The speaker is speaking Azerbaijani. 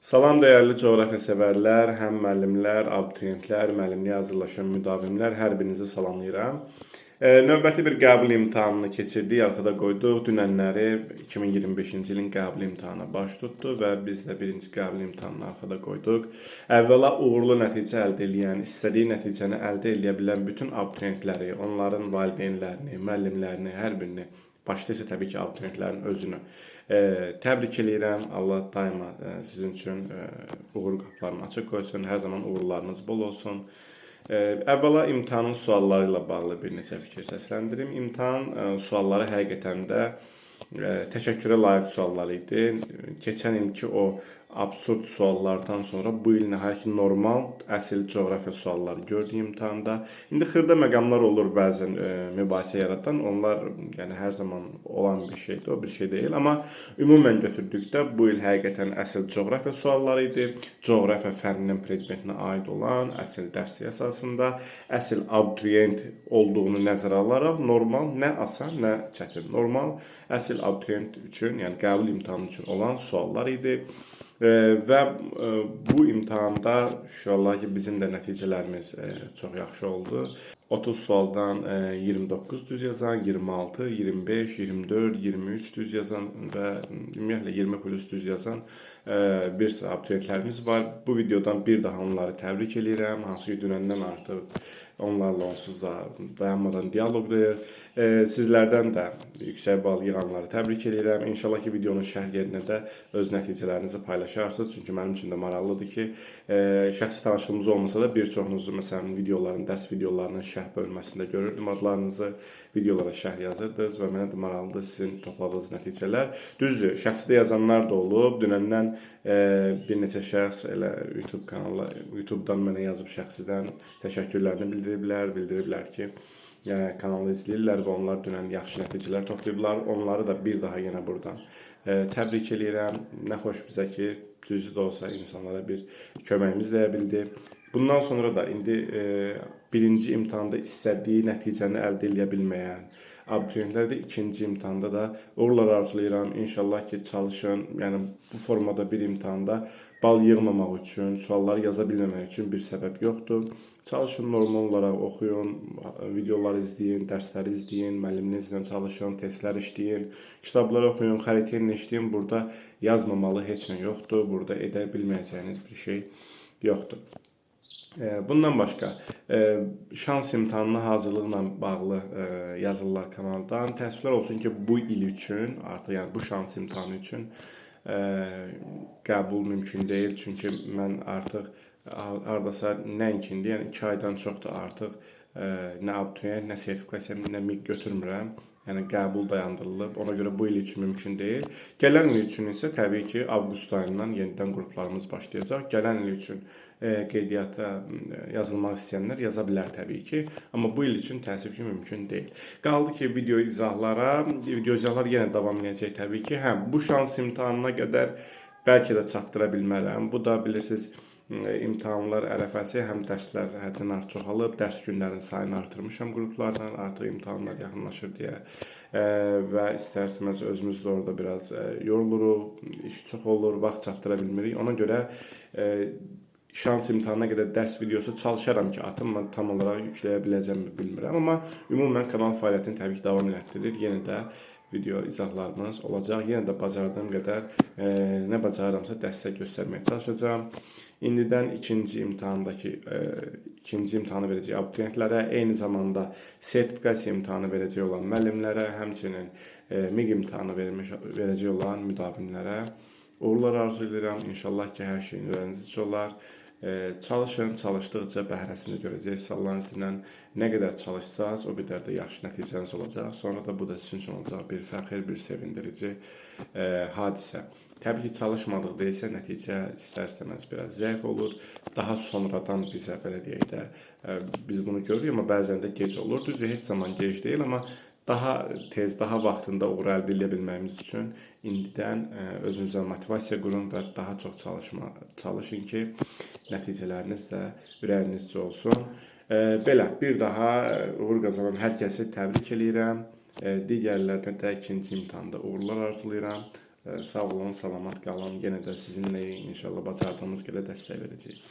Salam dəyərli coğrafiya sevərlər, həm müəllimlər, abituriyentlər, müəllimliyə hazırlaşan müdavimlər, hər birinizi salamlayıram. Növbəti bir qəbul imtahanını keçirdik, arxada qoyduq. Dünənləri 2025-ci ilin qəbul imtahanına baş tutdu və biz də birinci qəbul imtahanını arxada qoyduq. Əvvəla uğurlu nəticə əldə edən, istədiyi nəticəni əldə edə bilən bütün abituriyentləri, onların valideynlərini, müəllimlərini, hər birini, başda isə təbii ki, abituriyentlərin özünü təbrik edirəm. Allah daima sizin üçün uğur qapılarını açıq qoysun. Hər zaman uğurlarınız bol olsun. Əvvəla imtahanın sualları ilə bağlı bir neçə fikir səsləndirim. İmtahan sualları həqiqətən də təşəkkürə layiq suallar idi. Keçən ilki o absurd suallardan sonra bu il nəhayət ki normal, əsl coğrafiya sualları gördük imtahanda. İndi xırda məqamlar olur bəzən mübahisə yaradan. Onlar yəni hər zaman olan bir şeydir, o bir şey deyil. Amma ümumən götürdükdə bu il həqiqətən əsl coğrafiya sualları idi. Coğrafiya fənninin predmetinə aid olan əsl dərslik əsasında əsl abituriyent olduğunu nəzərə alaraq normal, nə asan, nə çətin. Normal, əsl abituriyent üçün, yəni qəbul imtahanı üçün olan suallar idi. Və bu imtahanda şükür Allah ki, bizim də nəticələrimiz çox yaxşı oldu. 30 sualdan 29 düz yazan, 26, 25, 24, 23 düz yazan və ümumiyyətlə 20 plus düz yazan bir sıra abituriyentlərimiz var. Bu videodan bir daha onları təbrik edirəm. Hansı ki, dünəndən artıq onlarla onsuz da dayanmadan diyaloqdayıq. Sizlərdən də yüksək bal yığanları təbrik edirəm. İnşallah ki, videonun şərh yerinə də öz nəticələrinizi paylaşarsınız. Çünki mənim üçün də maraqlıdır ki, şəxsi tanışlığımız olmasa da bir çoxunuzu məsələn videoların, dərs videolarının şərh bölməsində görürdüm adlarınızı, videolara şərh yazırdınız və mənə də maraqlıdır sizin topladığınız nəticələr. Düzdür, şəxsidə yazanlar da olub. Dünəndən bir neçə şəxs elə YouTube-dan mənə yazıb şəxsidən təşəkkürlərini bildiriblər ki, kanalı izləyirlər və onlar dünən yaxşı nəticələr toplayıblar. Onları da bir daha yenə buradan təbrik edirəm. Nə xoş bizə ki, cüzi də olsa insanlara bir köməyimiz dəyə bildi. Bundan sonra da indi birinci imtahanda istədiyi nəticəni əldə edə bilməyən abituriyentlər də ikinci imtahanda da uğurlar arzulayıram. İnşallah ki, çalışın. Yəni bu formada bir imtahanda bal yığmamaq üçün, sualları yaza bilməmək üçün bir səbəb yoxdur. Çalışın, normal olaraq oxuyun, videoları izləyin, dərsləri izləyin, müəlliminizlə çalışın, testlər işləyin, kitabları oxuyun, xəritəni işləyin. Burada yazmamalı heç nə yoxdur. Burada edə bilməyəcəyiniz bir şey yoxdur. Bundan başqa, şans imtahanına hazırlıqla bağlı yazırlar kanaldan. Təəssüflər olsun ki, bu il üçün, artıq yəni bu şans imtahanı üçün qəbul mümkün deyil. Çünki mən artıq hardasa nəinki indi, yəni 2 aydan çoxdur artıq nə abituriyent, nə sertifikasiya, nə MİQ götürmürəm. Yəni qəbul dayandırılıb. Ona görə bu il üçün mümkün deyil. Gələn il üçün isə təbii ki, avqust ayından yenidən qruplarımız başlayacaq. Gələn il üçün qeydiyyata yazılmaq istəyənlər yaza bilər təbii ki. Amma bu il üçün təəssüf ki, mümkün deyil. Qaldı ki, video izahlar yenə davam edəcək təbii ki. Bu şans imtahanına qədər bəlkə də çatdıra bilmərəm. Bu da bilirsiniz, imtahanlar ərəfəsi həm dərslər həddindən artıq çoxalıb, dərs günlərinin sayını artırmışam qruplardan, artıq imtahanlar yaxınlaşır deyə və istərsəməz özümüz də orada biraz yoruluruq, iş çox olur, vaxt çatdıra bilmirik. Ona görə şans imtahanına qədər dərs videosu çalışaram ki, atım tam olaraq yükləyə biləcəmi bilmirəm. Amma ümumən kanal fəaliyyətini təbii ki, davam elətdirir. Yenə də video izahlarımız olacaq. Yenə də bacardığım qədər nə bacarıramsa dəstək göstərməyə çalışacağam. İndidən ikinci imtahanı verəcək abituriyentlərə, eyni zamanda sertifikasiya imtahanı verəcək olan müəllimlərə, həmçinin MİQ imtahanı verəcək olan müdavimlərə uğurlar arzulayıram. İnşallah ki, hər şeyin ürəyinizcə olar. Çalışın, çalışdıqca bəhrəsini görəcəksiniz. Allahın izni ilə nə qədər çalışsaz, o qədər də yaxşı nəticəniz olacaq. Sonra da bu da sizin üçün olacaq bir fəxr, bir sevindirici hadisə. Təbii ki, çalışmadıqda isə nəticə istər-istəməz biraz zəif olur. Daha sonradan bizə, belə deyək də, biz bunu görürük, amma bəzən də gec olur. Düzdür, heç zaman gec deyil, amma daha tez, daha vaxtında uğur əldə edə bilməyimiz üçün indidən özünüzə motivasiya qurun və daha çox çalışın ki, nəticələriniz də ürəyinizcə olsun. Belə, bir daha uğur qazanan hər kəsi təbrik edirəm. Digərlərinə də ikinci imtahanda uğurlar arzulayıram. Sağ olun, salamat qalın. Yenə də sizinləyik. İnşallah bacardığımız qədər dəstək verəcəyik.